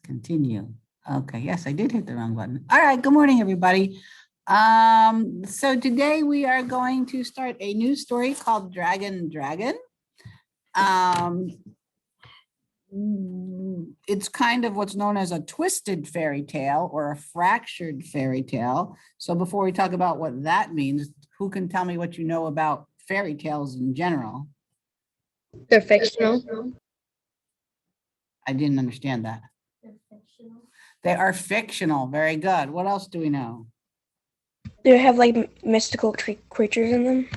continue. Okay, yes, I did hit the wrong button. All right, good morning, everybody. So today we are going to start a new story called Dragon. It's kind of what's known as a twisted fairy tale or a fractured fairy tale. So before we talk about what that means, who can tell me what you know about fairy tales in general? They're fictional. I didn't understand that. They're fictional. They are fictional. Very good. What else do we know? They have like mystical creatures in them.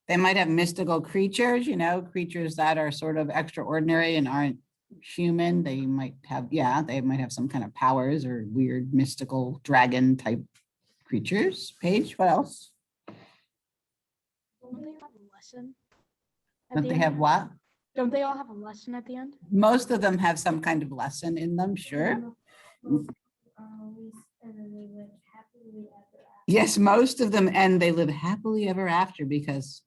They might have mystical creatures, creatures that are sort of extraordinary and aren't human. They might have, they might have some kind of powers or weird mystical dragon type creatures. Paige, what else? Don't they have a lesson? Don't they have what? Don't they all have a lesson at the end? Most of them have some kind of lesson in them, sure. Yes, most of them, and they live happily ever after because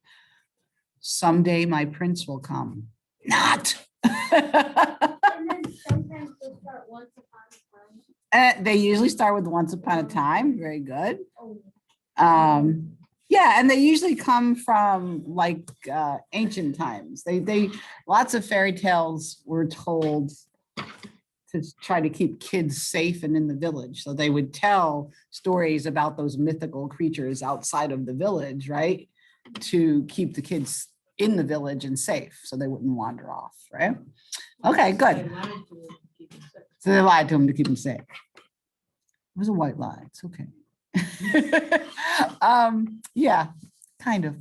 someday my prince will come. Not. And then sometimes they'll start once upon a time. They usually start with once upon a time. Very good. Oh. Yeah, and they usually come from like ancient times. They lots of fairy tales were told to try to keep kids safe and in the village. So they would tell stories about those mythical creatures outside of the village, right? To keep the kids in the village and safe so they wouldn't wander off, right? Okay, good. So they lied to him to keep him safe. It was a white lie. It's okay. Yeah, kind of.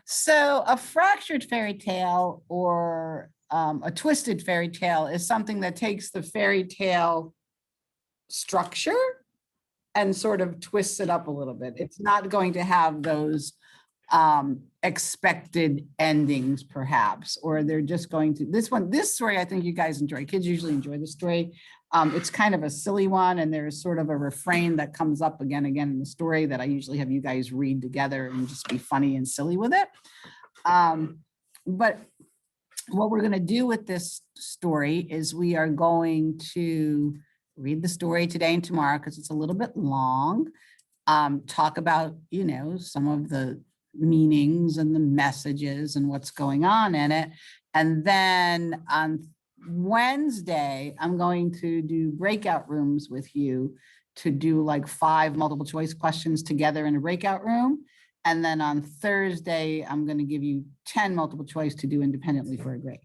So a fractured fairy tale or a twisted fairy tale is something that takes the fairy tale structure and sort of twists it up a little bit. It's not going to have those expected endings perhaps, or they're just going to, this story, I think you guys enjoy. Kids usually enjoy the story. It's kind of a silly one, and there's sort of a refrain that comes up again in the story that I usually have you guys read together and just be funny and silly with it. But what we're going to do with this story is we are going to read the story today and tomorrow because it's a little bit long. Talk about, some of the meanings and the messages and what's going on in it. And then on Wednesday, I'm going to do breakout rooms with you to do like 5 multiple choice questions together in a breakout room. And then on Thursday, I'm going to give you 10 multiple choice to do independently for a grade.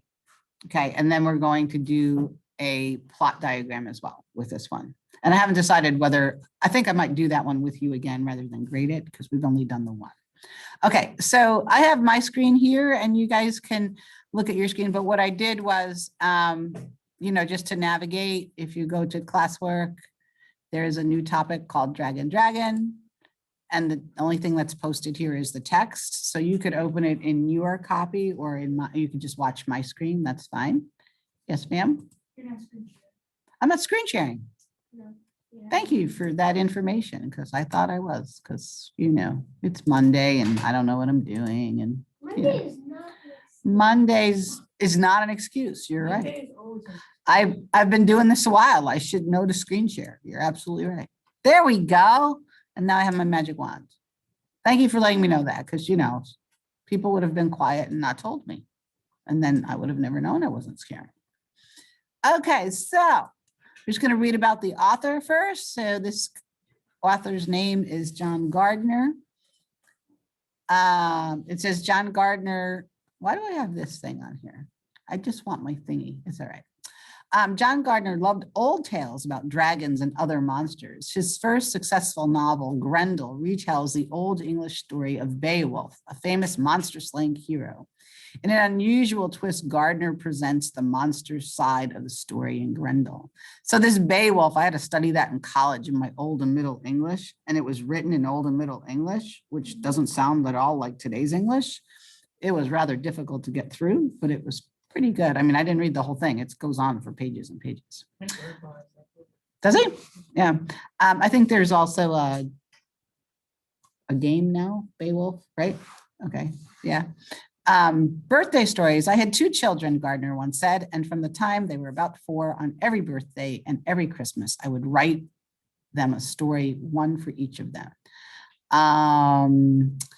Okay, and then we're going to do a plot diagram as well with this one. And I haven't decided whether, I think I might do that one with you again rather than grade it because we've only done the one. Okay, so I have my screen here and you guys can look at your screen. But what I did was, just to navigate, if you go to classwork, there's a new topic called Dragon. And the only thing that's posted here is the text. So you could open it in your copy or you could just watch my screen. That's fine. Yes, ma'am. You're not screen sharing. I'm not screen sharing. No. Yeah. Thank you for that information because I thought I was because, it's Monday and I don't know what I'm doing. And Mondays is not an excuse. You're right. I've been doing this a while. I should know to screen share. You're absolutely right. There we go. And now I have my magic wand. Thank you for letting me know that because, people would have been quiet and not told me. And then I would have never known I wasn't scaring. Okay, so I'm just going to read about the author first. So this author's name is John Gardner. It says John Gardner. Why do I have this thing on here? I just want my thingy. It's all right. John Gardner loved old tales about dragons and other monsters. His first successful novel, Grendel, retells the Old English story of Beowulf, a famous monster-slaying hero. In an unusual twist, Gardner presents the monster side of the story in Grendel. So this Beowulf, I had to study that in college in my Old and Middle English, and it was written in Old and Middle English, which doesn't sound at all like today's English. It was rather difficult to get through, but it was pretty good. I mean, I didn't read the whole thing. It goes on for pages and pages. Does it? Yeah. I think there's also a game now, Beowulf, right? Okay. Yeah. Birthday stories. I had 2 children, Gardner once said, and from the time they were about 4, on every birthday and every Christmas, I would write them a story, one for each of them.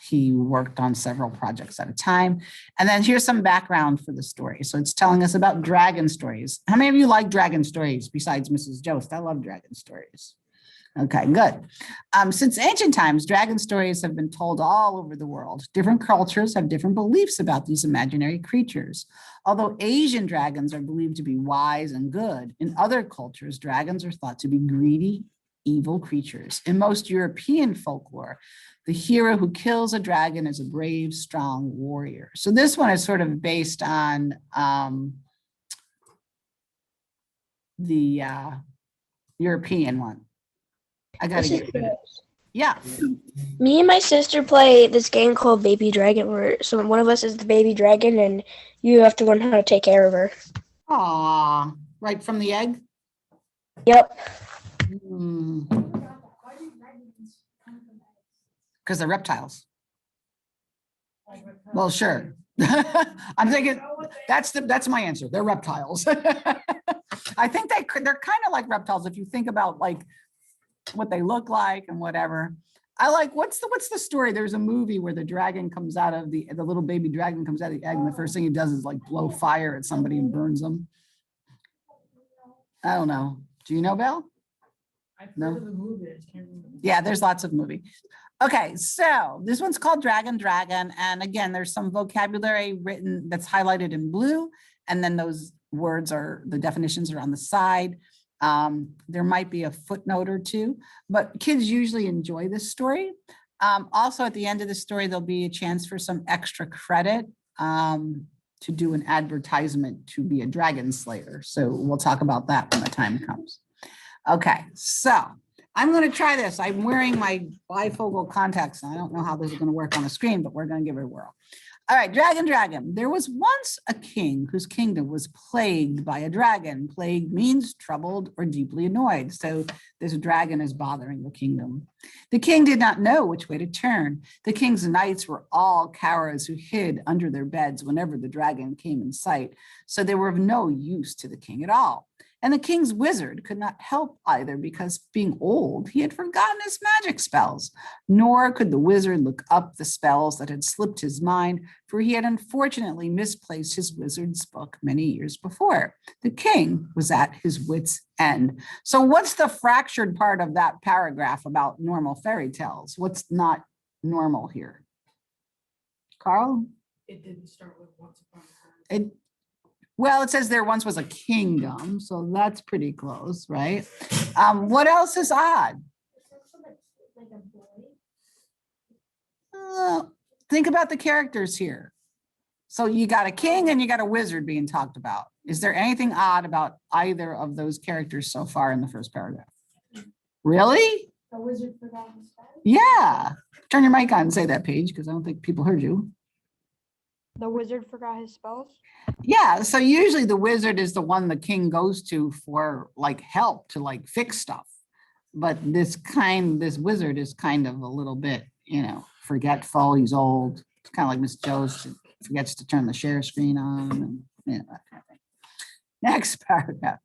He worked on several projects at a time. And then here's some background for the story. So it's telling us about dragon stories. How many of you like dragon stories besides Mrs. Jost? I love dragon stories. Okay, good. Since ancient times, dragon stories have been told all over the world. Different cultures have different beliefs about these imaginary creatures. Although Asian dragons are believed to be wise and good, in other cultures, dragons are thought to be greedy, evil creatures. In most European folklore, the hero who kills a dragon is a brave, strong warrior. So this one is sort of based on the European one. I gotta get rid of it. Yeah. Me and my sister play this game called Baby Dragon, where so one of us is the baby dragon, and you have to learn how to take care of her. Aw, right from the egg? Yep. Because they're reptiles. Well, sure. I'm thinking that's my answer. They're reptiles. I think they're kind of like reptiles if you think about like what they look like and whatever. I like what's the story? There's a movie where the dragon comes out of the little baby dragon comes out of the egg, and the first thing he does is like blow fire at somebody and burns them. I don't know. Do you know, Bill? No. Yeah, there's lots of movies. Okay, so this one's called Dragon Dragon. And again, there's some vocabulary written that's highlighted in blue. And then those words the definitions are on the side. There might be a footnote or two, but kids usually enjoy this story. Also at the end of the story, there'll be a chance for some extra credit to do an advertisement to be a dragon slayer. So we'll talk about that when the time comes. Okay, so I'm going to try this. I'm wearing my bifocal contacts. I don't know how this is going to work on the screen, but we're going to give it a whirl. All right, Dragon Dragon. There was once a king whose kingdom was plagued by a dragon. Plagued means troubled or deeply annoyed. So this dragon is bothering the kingdom. The king did not know which way to turn. The king's knights were all cowards who hid under their beds whenever the dragon came in sight. So they were of no use to the king at all. And the king's wizard could not help either because being old, he had forgotten his magic spells. Nor could the wizard look up the spells that had slipped his mind, for he had unfortunately misplaced his wizard's book many years before. The king was at his wit's end. So what's the fractured part of that paragraph about normal fairy tales? What's not normal here? Carl? It didn't start with once upon a time. Well, it says there once was a kingdom, so that's pretty close, right? What else is odd? Think about the characters here. So you got a king and you got a wizard being talked about. Is there anything odd about either of those characters so far in the first paragraph? Really? The wizard forgot his spell? Yeah. Turn your mic on and say that, Paige, because I don't think people heard you. The wizard forgot his spells? Yeah, so usually the wizard is the one the king goes to for like help to like fix stuff. But this wizard is kind of a little bit, forgetful. He's old. It's kind of like Miss Jost, forgets to turn the share screen on and that kind of thing. Next paragraph.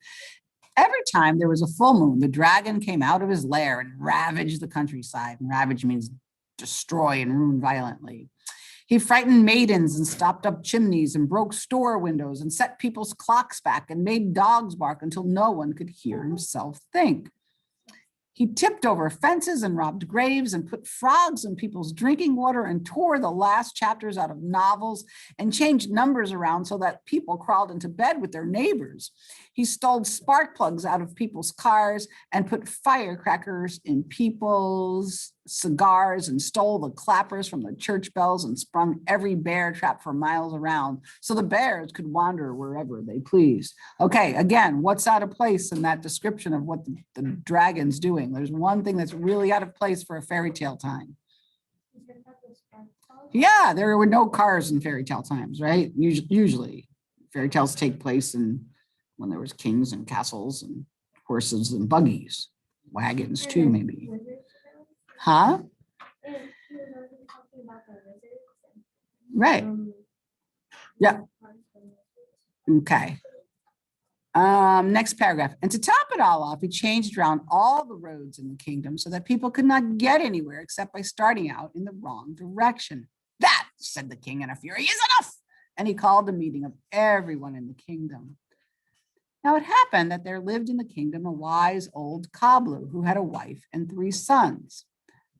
Every time there was a full moon, the dragon came out of his lair and ravaged the countryside. And ravage means destroy and ruin violently. He frightened maidens and stopped up chimneys and broke store windows and set people's clocks back and made dogs bark until no one could hear himself think. He tipped over fences and robbed graves and put frogs in people's drinking water and tore the last chapters out of novels and changed numbers around so that people crawled into bed with their neighbors. He stole spark plugs out of people's cars and put firecrackers in people's cigars and stole the clappers from the church bells and sprung every bear trap for miles around so the bears could wander wherever they pleased. Okay, again, what's out of place in that description of what the dragon's doing? There's one thing that's really out of place for a fairy tale time. Yeah, there were no cars in fairy tale times, right? Usually fairy tales take place when there was kings and castles and horses and buggies, wagons too, maybe. Huh? Right. Yeah. Okay. Next paragraph. And to top it all off, he changed around all the roads in the kingdom so that people could not get anywhere except by starting out in the wrong direction. That, said the king in a fury, is enough. And he called a meeting of everyone in the kingdom. Now it happened that there lived in the kingdom a wise old cobbler who had a wife and 3 sons.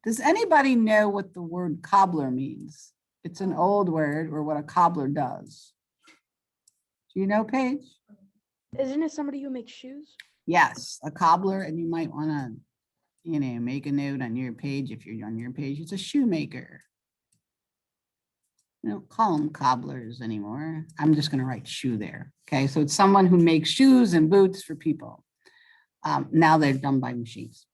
Does anybody know what the word cobbler means? It's an old word, or what a cobbler does. Do you know, Paige? Isn't it somebody who makes shoes? Yes, a cobbler, and you might want to, make a note on your page. If you're on your page, it's a shoemaker. You don't call them cobblers anymore. I'm just going to write shoe there. Okay, so it's someone who makes shoes and boots for people. Now they're done by machines.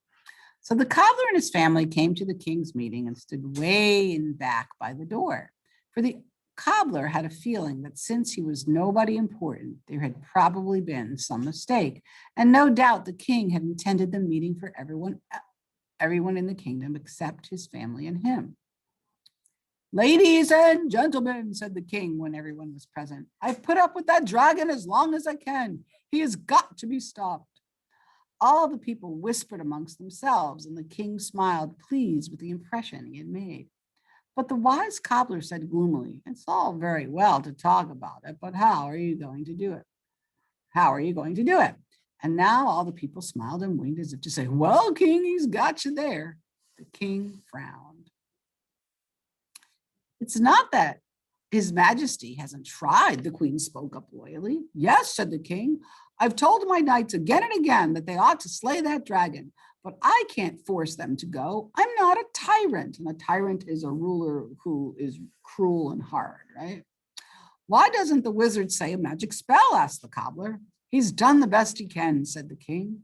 So the cobbler and his family came to the king's meeting and stood way in back by the door. For the cobbler had a feeling that since he was nobody important, there had probably been some mistake. And no doubt the king had intended the meeting for everyone in the kingdom except his family and him. Ladies and gentlemen, said the king when everyone was present, I've put up with that dragon as long as I can. He has got to be stopped. All the people whispered amongst themselves, and the king smiled, pleased with the impression he had made. But the wise cobbler said gloomily, it's all very well to talk about it, but how are you going to do it? How are you going to do it? And now all the people smiled and winked as if to say, well, king, he's got you there. The king frowned. It's not that his majesty hasn't tried, the queen spoke up loyally. Yes, said the king. I've told my knights again and again that they ought to slay that dragon, but I can't force them to go. I'm not a tyrant, and a tyrant is a ruler who is cruel and hard, right? Why doesn't the wizard say a magic spell, asked the cobbler. He's done the best he can, said the king.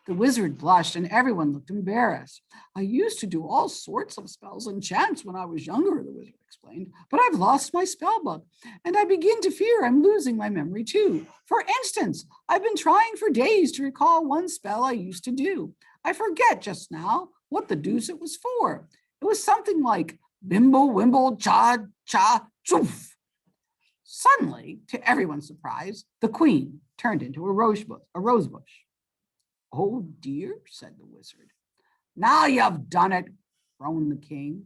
The wizard blushed and everyone looked embarrassed. I used to do all sorts of spells and chants when I was younger, the wizard explained, but I've lost my spell book and I begin to fear I'm losing my memory too. For instance, I've been trying for days to recall one spell I used to do. I forget just now what the deuce it was for. It was something like bimble, wimble, cha, cha, choof. Suddenly, to everyone's surprise, the queen turned into a rose bush. Oh dear, said the wizard. Now you've done it, groaned the king.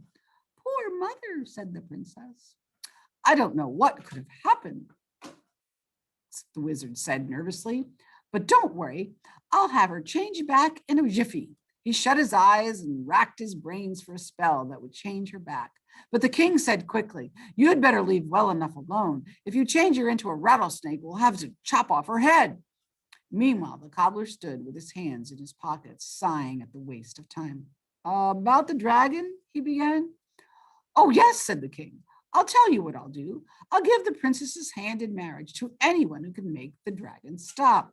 Poor mother, said the princess. I don't know what could have happened, the wizard said nervously, but don't worry, I'll have her change back in a jiffy. He shut his eyes and racked his brains for a spell that would change her back. But the king said quickly, you had better leave well enough alone. If you change her into a rattlesnake, we'll have to chop off her head. Meanwhile, the cobbler stood with his hands in his pockets, sighing at the waste of time. About the dragon, he began. Oh, yes, said the king. I'll tell you what I'll do. I'll give the princess's hand in marriage to anyone who can make the dragon stop.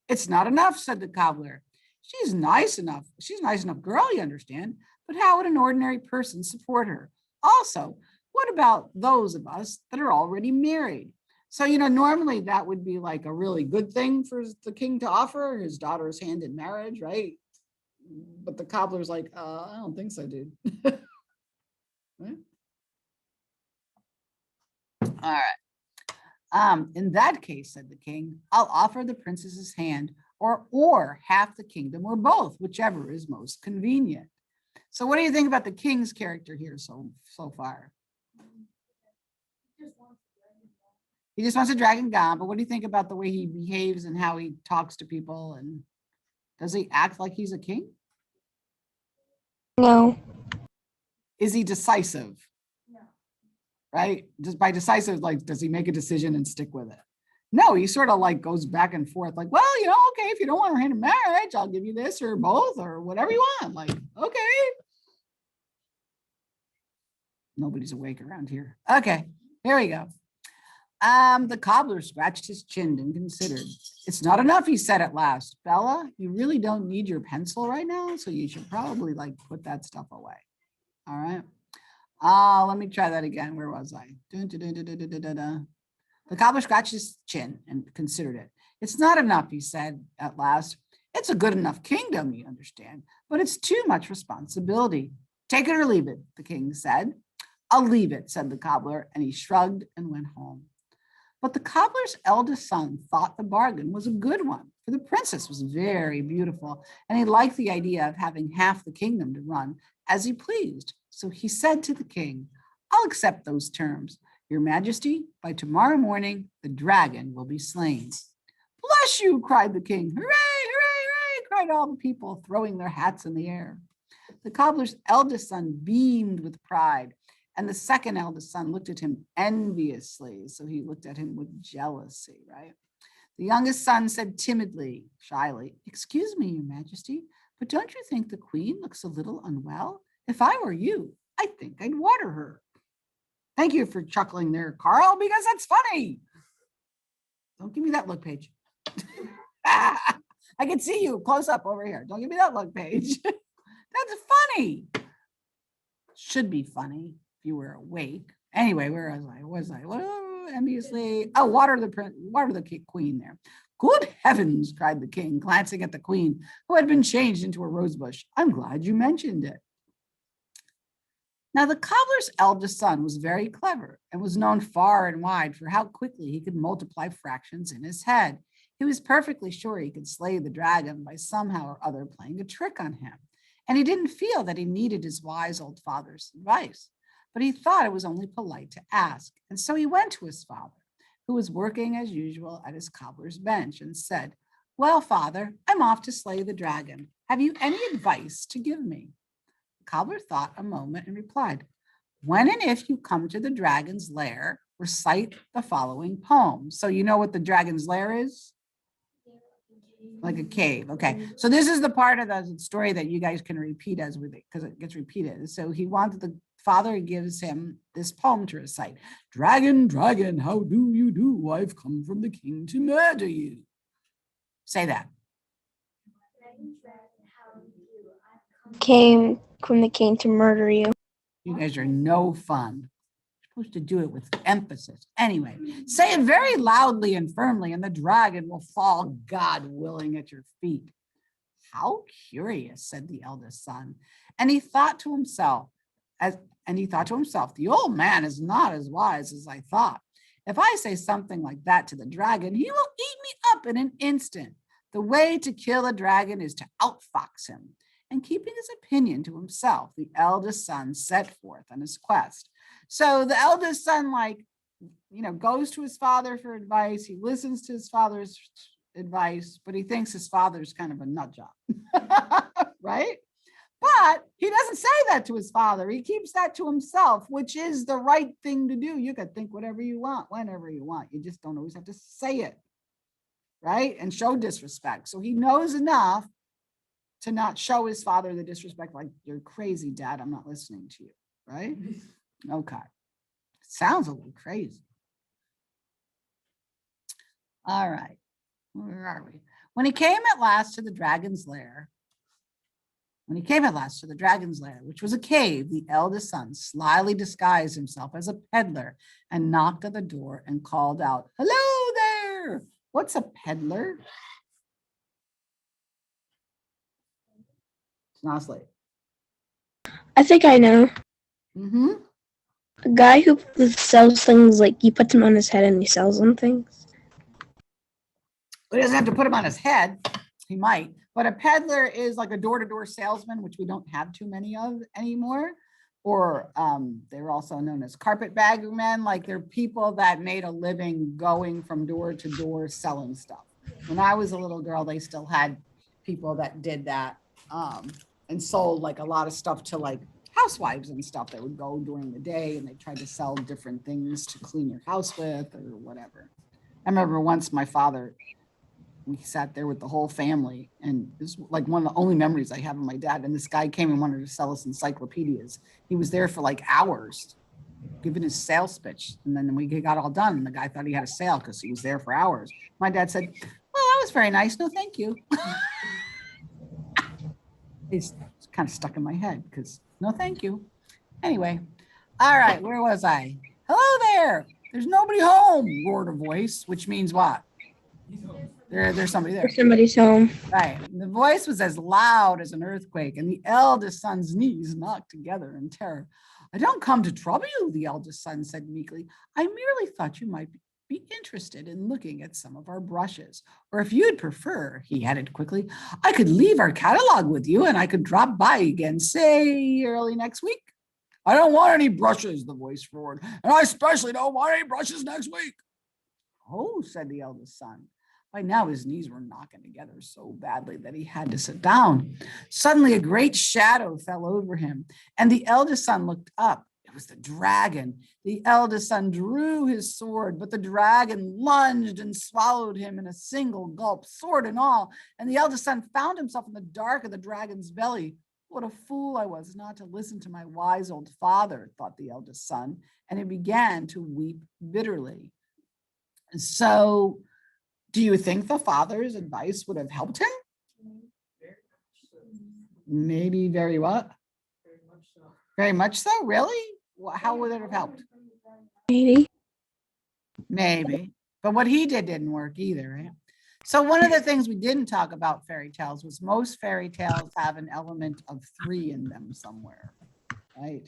It's not enough, said the cobbler. She's nice enough. She's a nice enough girl, you understand. But how would an ordinary person support her? Also, what about those of us that are already married? So, normally that would be like a really good thing for the king to offer his daughter's hand in marriage, right? But the cobbler's like, I don't think so, dude. Right? All right. In that case, said the king, I'll offer the princess's hand or half the kingdom or both, whichever is most convenient. So what do you think about the king's character here so far? He just wants a dragon gone, but what do you think about the way he behaves and how he talks to people? And does he act like he's a king? No. Is he decisive? No. Right? Just by decisive, like, does he make a decision and stick with it? No, he sort of like goes back and forth, like, well, okay, if you don't want her hand in marriage, I'll give you this or both or whatever you want. Like, okay. Nobody's awake around here. Okay, here we go. The cobbler scratched his chin and considered. It's not enough, he said at last. Bella, you really don't need your pencil right now, so you should probably put that stuff away. All right. Let me try that again. Where was I? The cobbler scratched his chin and considered it. It's not enough, he said at last. It's a good enough kingdom, you understand, but it's too much responsibility. Take it or leave it, the king said. I'll leave it, said the cobbler, and he shrugged and went home. But the cobbler's eldest son thought the bargain was a good one, for the princess was very beautiful, and he liked the idea of having half the kingdom to run as he pleased. So he said to the king, I'll accept those terms. Your Majesty, by tomorrow morning, the dragon will be slain. Bless you, cried the king. Hooray, hooray, hooray, cried all the people, throwing their hats in the air. The cobbler's eldest son beamed with pride, and the second eldest son looked at him enviously. So he looked at him with jealousy, right? The youngest son said timidly, shyly, excuse me, Your Majesty, but don't you think the queen looks a little unwell? If I were you, I think I'd water her. Thank you for chuckling there, Carl, because that's funny. Don't give me that look, Paige. I can see you close up over here. Don't give me that look, Paige. That's funny. Should be funny if you were awake. Anyway, where was I? Well, enviously. Oh, water the queen there. Good heavens, cried the king, glancing at the queen, who had been changed into a rosebush. I'm glad you mentioned it. Now, the cobbler's eldest son was very clever and was known far and wide for how quickly he could multiply fractions in his head. He was perfectly sure he could slay the dragon by somehow or other playing a trick on him. And he didn't feel that he needed his wise old father's advice, but he thought it was only polite to ask. And so he went to his father, who was working as usual at his cobbler's bench, and said, well, father, I'm off to slay the dragon. Have you any advice to give me? The cobbler thought a moment and replied, when and if you come to the dragon's lair, recite the following poem. So you know what the dragon's lair is? Like a cave. Okay. So this is the part of the story that you guys can repeat as with it, because it gets repeated. So he wanted the father gives him this poem to recite. Dragon, dragon, how do you do? I've come from the king to murder you. Say that. Came from the king to murder you. You guys are no fun. You're supposed to do it with emphasis. Anyway, say it very loudly and firmly, and the dragon will fall, God willing, at your feet. How curious, said the eldest son. And he thought to himself, the old man is not as wise as I thought. If I say something like that to the dragon, he will eat me up in an instant. The way to kill a dragon is to outfox him. And keeping his opinion to himself, the eldest son set forth on his quest. So the eldest son, goes to his father for advice. He listens to his father's advice, but he thinks his father's kind of a nut job, right? But he doesn't say that to his father. He keeps that to himself, which is the right thing to do. You could think whatever you want, whenever you want. You just don't always have to say it, right? And show disrespect. So he knows enough to not show his father the disrespect, like, you're crazy, Dad, I'm not listening to you, right? Okay. Sounds a little crazy. All right. Where are we? When he came at last to the dragon's lair, which was a cave, the eldest son slyly disguised himself as a peddler and knocked at the door and called out, hello there. What's a peddler? It's not a slave. I think I know. Mm-hmm. A guy who sells things, like he puts them on his head and he sells them things. He doesn't have to put them on his head. He might. But a peddler is like a door-to-door salesman, which we don't have too many of anymore. Or they're also known as carpetbaggermen. Like, they're people that made a living going from door to door selling stuff. When I was a little girl, they still had people that did that and sold like a lot of stuff to like housewives and stuff that would go during the day, and they tried to sell different things to clean your house with or whatever. I remember once my father, we sat there with the whole family, and this was like one of the only memories I have of my dad. And this guy came and wanted to sell us encyclopedias. He was there for like hours giving his sales pitch. And then we got all done, and the guy thought he had a sale because he was there for hours. My dad said, well, that was very nice. No, thank you. It's kind of stuck in my head because no, thank you. Anyway, all right, where was I? Hello there. There's nobody home, roared a voice, which means what? There's somebody there. Somebody's home. Right. The voice was as loud as an earthquake, and the eldest son's knees knocked together in terror. I don't come to trouble you, the eldest son said meekly. I merely thought you might be interested in looking at some of our brushes. Or if you'd prefer, he added quickly, I could leave our catalog with you and I could drop by again, say early next week. I don't want any brushes, the voice roared, and I especially don't want any brushes next week. Oh, said the eldest son. By now his knees were knocking together so badly that he had to sit down. Suddenly a great shadow fell over him, and the eldest son looked up. It was the dragon. The eldest son drew his sword, but the dragon lunged and swallowed him in a single gulp, sword and all, and the eldest son found himself in the dark of the dragon's belly. What a fool I was not to listen to my wise old father, thought the eldest son, and he began to weep bitterly. So, do you think the father's advice would have helped him? Very much so. Maybe very what? Very much so. Very much so? Really? How would it have helped? Maybe. Maybe. But what he did didn't work either, right? So one of the things we didn't talk about fairy tales was most fairy tales have an element of 3 in them somewhere, right?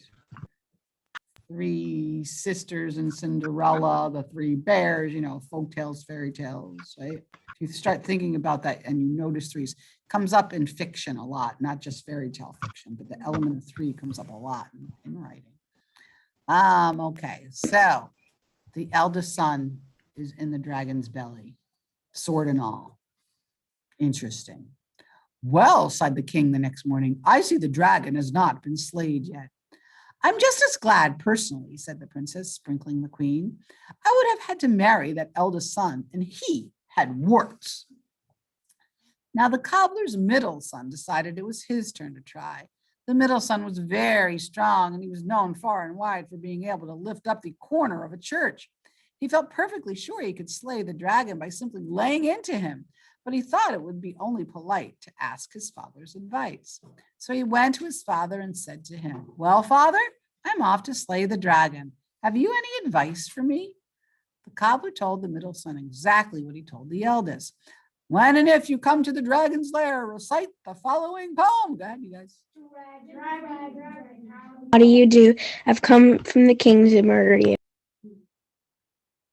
3 sisters in Cinderella, the 3 bears, folk tales, fairy tales, right? If you start thinking about that and you notice 3s, it comes up in fiction a lot, not just fairy tale fiction, but the element of 3 comes up a lot in writing. Okay, so the eldest son is in the dragon's belly, sword and all. Interesting. Well, sighed the king the next morning, I see the dragon has not been slayed yet. I'm just as glad personally, said the princess, sprinkling the queen. I would have had to marry that eldest son, and he had warts. Now the cobbler's middle son decided it was his turn to try. The middle son was very strong, and he was known far and wide for being able to lift up the corner of a church. He felt perfectly sure he could slay the dragon by simply laying into him, but he thought it would be only polite to ask his father's advice. So he went to his father and said to him, well, father, I'm off to slay the dragon. Have you any advice for me? The cobbler told the middle son exactly what he told the eldest. When and if you come to the dragon's lair, recite the following poem. Go ahead, you guys. What do you do? I've come from the king to murder you.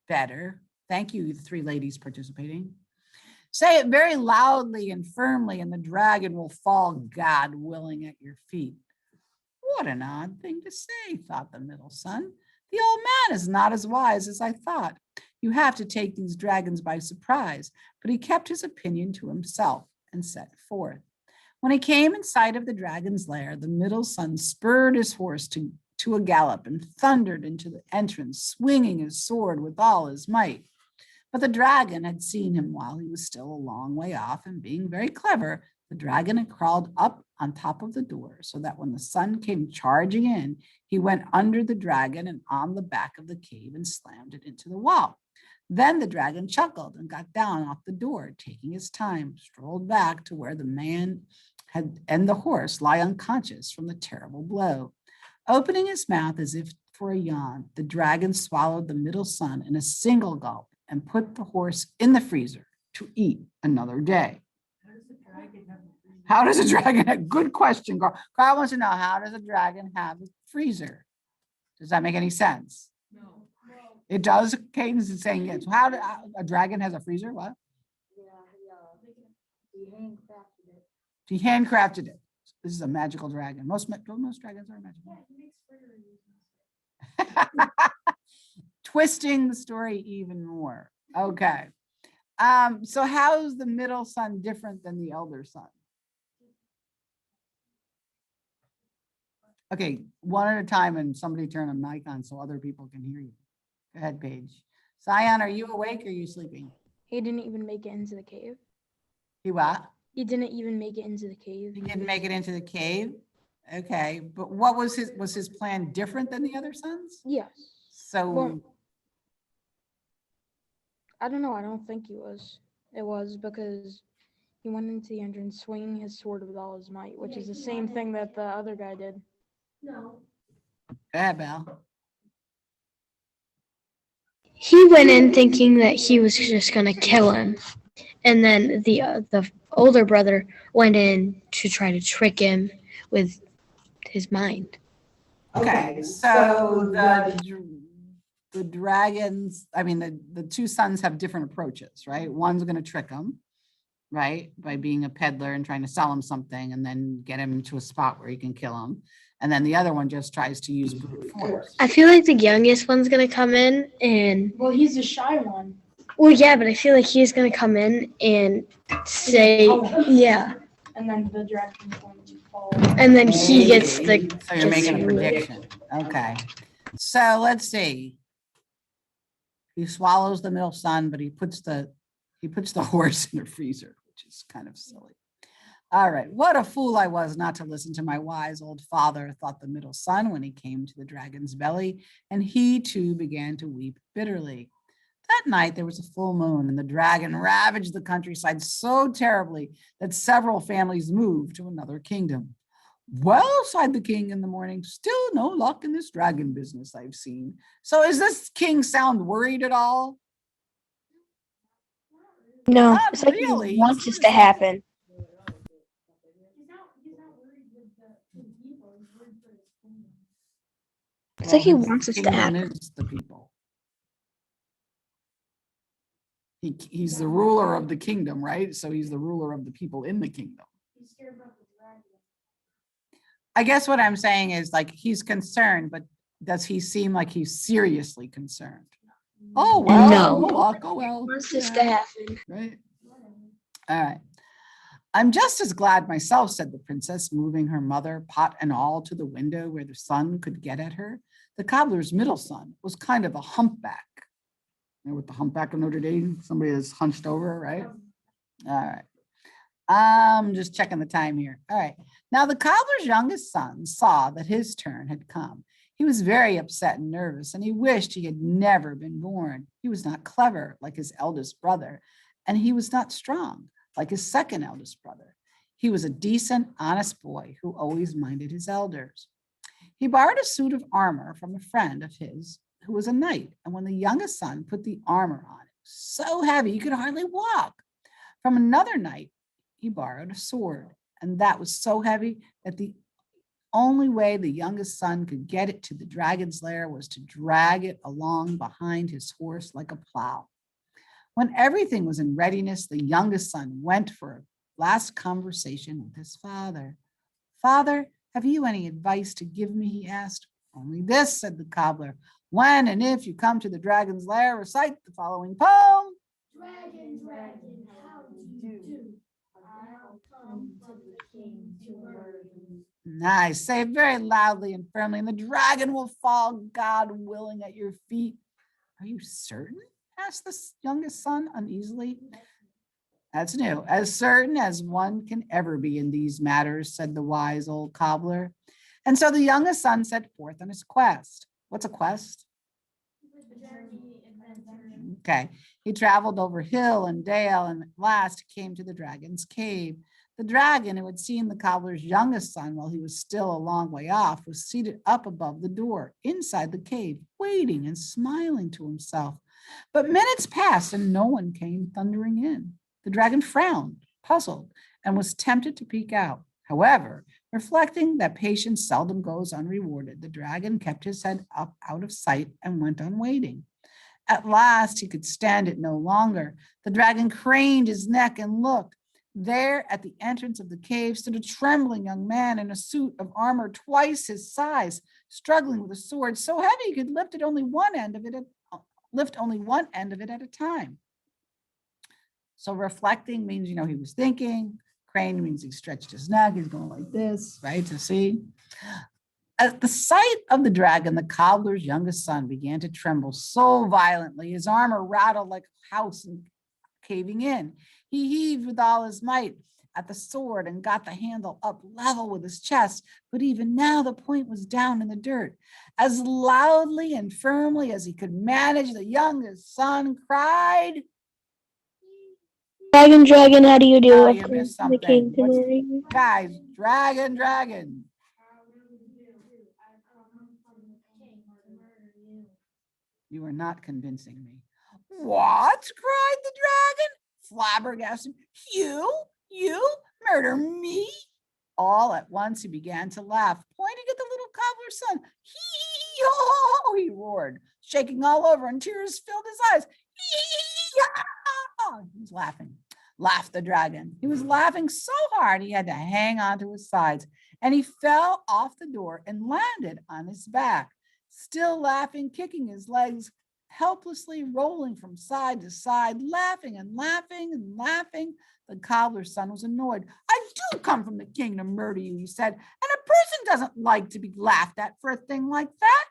Better. Thank you, the 3 ladies participating. Say it very loudly and firmly, and the dragon will fall, God willing, at your feet. What an odd thing to say, thought the middle son. The old man is not as wise as I thought. You have to take these dragons by surprise. But he kept his opinion to himself and set forth. When he came in sight of the dragon's lair, the middle son spurred his horse to a gallop and thundered into the entrance, swinging his sword with all his might. But the dragon had seen him while he was still a long way off, and being very clever, the dragon had crawled up on top of the door so that when the sun came charging in, he went under the dragon and on the back of the cave and slammed it into the wall. Then the dragon chuckled and got down off the door, taking his time, strolled back to where the man and the horse lie unconscious from the terrible blow. Opening his mouth as if for a yawn, the dragon swallowed the middle son in a single gulp and put the horse in the freezer to eat another day. How does a dragon have? Good question, Carl. Carl wants to know, how does a dragon have a freezer? Does that make any sense? No. It does. Caden's is saying yes. How do a dragon has a freezer? What? He handcrafted it. This is a magical dragon. Most dragons are magical. Twisting the story even more. Okay. So how's the middle son different than the elder son? Okay, one at a time, and somebody turn a mic on so other people can hear you. Go ahead, Paige. Sion, are you awake or are you sleeping? He didn't even make it into the cave. He what? He didn't even make it into the cave. He didn't make it into the cave? Okay, but what was his plan different than the other sons? Yes. So, Well, I don't know. I don't think he was. It was because he went into the entrance swinging his sword with all his might, which is the same thing that the other guy did. No. go ahead, Belle. He went in thinking that he was just going to kill him. And then the older brother went in to try to trick him with his mind. Okay, so the dragons, I mean, the two sons have different approaches, right? One's going to trick him, right? By being a peddler and trying to sell him something and then get him to a spot where he can kill him. And then the other one just tries to use brute force. I feel like the youngest one's gonna come in and Well, he's the shy one. well, yeah, but I feel like he's gonna come in and say, yeah, And then the dragon's going to fall. and then he gets the. So you're gets making a to rule it. prediction. Okay. So let's see. He swallows the middle son, but he puts the horse in a freezer, which is kind of silly. All right. What a fool I was not to listen to my wise old father, thought the middle son when he came to the dragon's belly, and he too began to weep bitterly. That night there was a full moon, and the dragon ravaged the countryside so terribly that several families moved to another kingdom. Well, sighed the king in the morning, still no luck in this dragon business I've seen. So is this king sound worried at all? No, Not it's like really. he wants this to happen. He's not worried with the people, he's worried for his kingdom. It's like he his wants us to kingdom happen. is the people. He's the ruler of the kingdom, right? So he's the ruler of the people in the kingdom. He's scared about the dragon. I guess what I'm saying is like he's concerned, but does he seem like he's seriously concerned? Oh, well, No. no luck. Oh, well. Wants this yeah, to happen. right. All right. I'm just as glad myself, said the princess, moving her mother, pot and all, to the window where the sun could get at her. The cobbler's middle son was kind of a humpback. You know, with the humpback of Notre Dame, somebody that's hunched over, right? All right. I'm just checking the time here. All right. Now, the cobbler's youngest son saw that his turn had come. He was very upset and nervous, and he wished he had never been born. He was not clever like his eldest brother, and he was not strong like his second eldest brother. He was a decent, honest boy who always minded his elders. He borrowed a suit of armor from a friend of his who was a knight, and when the youngest son put the armor on, it was so heavy he could hardly walk. From another knight, he borrowed a sword, and that was so heavy that the only way the youngest son could get it to the dragon's lair was to drag it along behind his horse like a plow. When everything was in readiness, the youngest son went for a last conversation with his father. Father, have you any advice to give me? He asked. Only this, said the cobbler. When and if you come to the dragon's lair, recite the following poem. Dragon, dragon, how do you do? I'll come to the king to murder you. Nice. Say it very loudly and firmly, and the dragon will fall, God willing, at your feet. Are you certain? Asked the youngest son uneasily. That's new. As certain as one can ever be in these matters, said the wise old cobbler. And so the youngest son set forth on his quest. What's a quest? The journey, adventure. Okay. He traveled over hill and dale, and at last came to the dragon's cave. The dragon, who had seen the cobbler's youngest son while he was still a long way off, was seated up above the door inside the cave, waiting and smiling to himself. But minutes passed and no one came thundering in. The dragon frowned, puzzled, and was tempted to peek out. However, reflecting that patience seldom goes unrewarded, the dragon kept his head up out of sight and went on waiting. At last, he could stand it no longer. The dragon craned his neck and looked. There, at the entrance of the cave, stood a trembling young man in a suit of armor twice his size, struggling with a sword so heavy he could lift only one end of it at a time. So reflecting means, he was thinking. Crane means he stretched his neck. He's going like this, right, to see. At the sight of the dragon, the cobbler's youngest son began to tremble so violently. His armor rattled like a house caving in. He heaved with all his might at the sword and got the handle up level with his chest. But even now the point was down in the dirt. As loudly and firmly as he could manage, the youngest son cried, Dragon, dragon, how do you do? Oh, I've you come missed to the king something. to murder you. guys, dragon, dragon. I've come from the king to murder you. You are not convincing me. What? Cried the dragon, flabbergasted. You murder me? All at once he began to laugh, pointing at the little cobbler's son. He roared. shaking all over, and tears filled his eyes. He was laughing. Laughed the dragon. He was laughing so hard he had to hang on to his sides, and he fell off the door and landed on his back, still laughing, kicking his legs, helplessly rolling from side to side, laughing and laughing and laughing. The cobbler's son was annoyed. I do come from the king to murder you, he said, and a person doesn't like to be laughed at for a thing like that.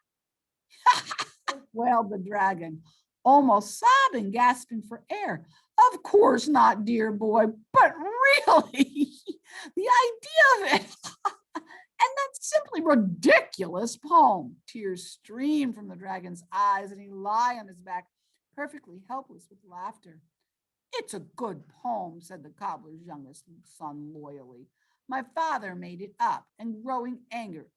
Wailed the dragon, almost sobbing, gasping for air. Of course not, dear boy, but really, the idea of it. And that's simply ridiculous poem. Tears streamed from the dragon's eyes, and he lay on his back, perfectly helpless with laughter. It's a good poem, said the cobbler's youngest son loyally. My father made it up, and growing angrier,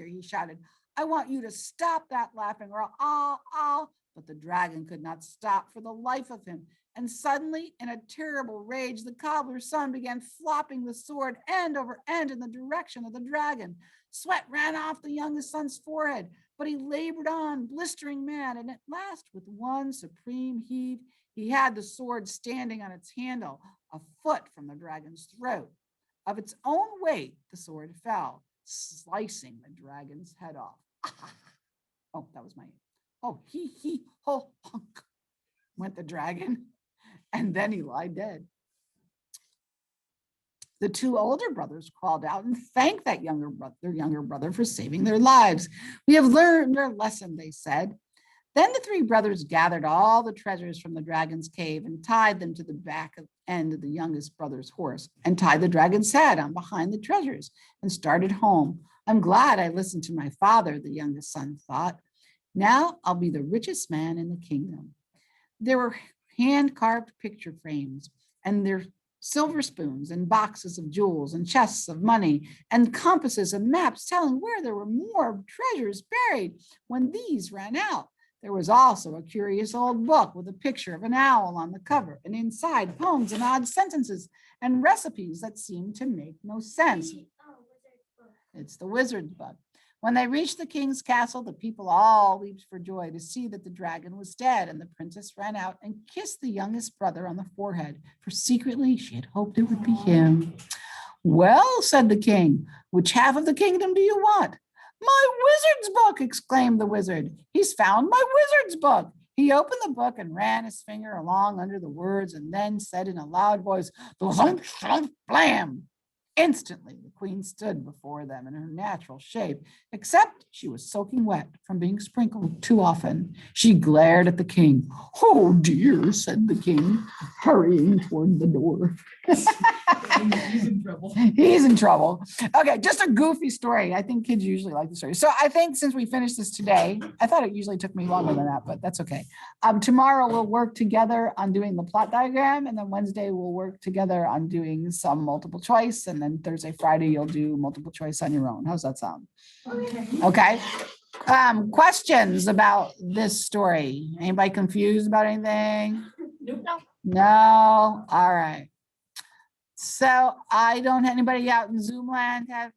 he shouted, I want you to stop that laughing, or I'll. But the dragon could not stop for the life of him. And suddenly, in a terrible rage, the cobbler's son began flopping the sword end over end in the direction of the dragon. Sweat ran off the youngest son's forehead, but he labored on, blistering mad, and at last, with one supreme heave, he had the sword standing on its handle, a foot from the dragon's throat. Of its own weight, the sword fell, slicing the dragon's head off. Oh, that was my, oh, ho, hunk, went the dragon. And then he lay dead. The two older brothers crawled out and thanked their younger brother for saving their lives. We have learned our lesson, they said. Then the three brothers gathered all the treasures from the dragon's cave and tied them to the back end of the youngest brother's horse, and tied the dragon's head on behind the treasures, and started home. I'm glad I listened to my father, the youngest son thought. Now I'll be the richest man in the kingdom. There were hand-carved picture frames, and their silver spoons and boxes of jewels and chests of money and compasses and maps telling where there were more treasures buried when these ran out. There was also a curious old book with a picture of an owl on the cover, and inside poems and odd sentences and recipes that seemed to make no sense. It's the wizard's book. When they reached the king's castle, the people all leaped for joy to see that the dragon was dead, and the princess ran out and kissed the youngest brother on the forehead, for secretly she had hoped it would be him. Well, said the king, which half of the kingdom do you want? My wizard's book, exclaimed the wizard. He's found my wizard's book. He opened the book and ran his finger along under the words, and then said in a loud voice, thump, thump, blam. Instantly, the queen stood before them in her natural shape, except she was soaking wet from being sprinkled too often. She glared at the king. Oh dear, said the king, hurrying toward the door. He's in trouble. He's in trouble. Okay, just a goofy story. I think kids usually like the story. So I think since we finished this today, I thought it usually took me longer than that, but that's okay. Tomorrow we'll work together on doing the plot diagram, and then Wednesday we'll work together on doing some multiple choice, and then Thursday, Friday you'll do multiple choice on your own. How's that sound? Okay. Questions about this story? Anybody confused about anything? Nope. No. All right. So I don't have anybody out in Zoom land have,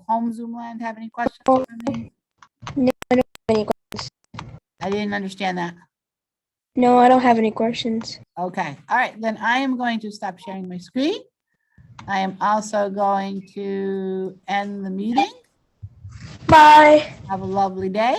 home Zoom land have any questions for me? No, I don't have any questions. I didn't understand that. No, I don't have any questions. Okay. All right. Then I am going to stop sharing my screen. I am also going to end the meeting. Bye. Have a lovely day.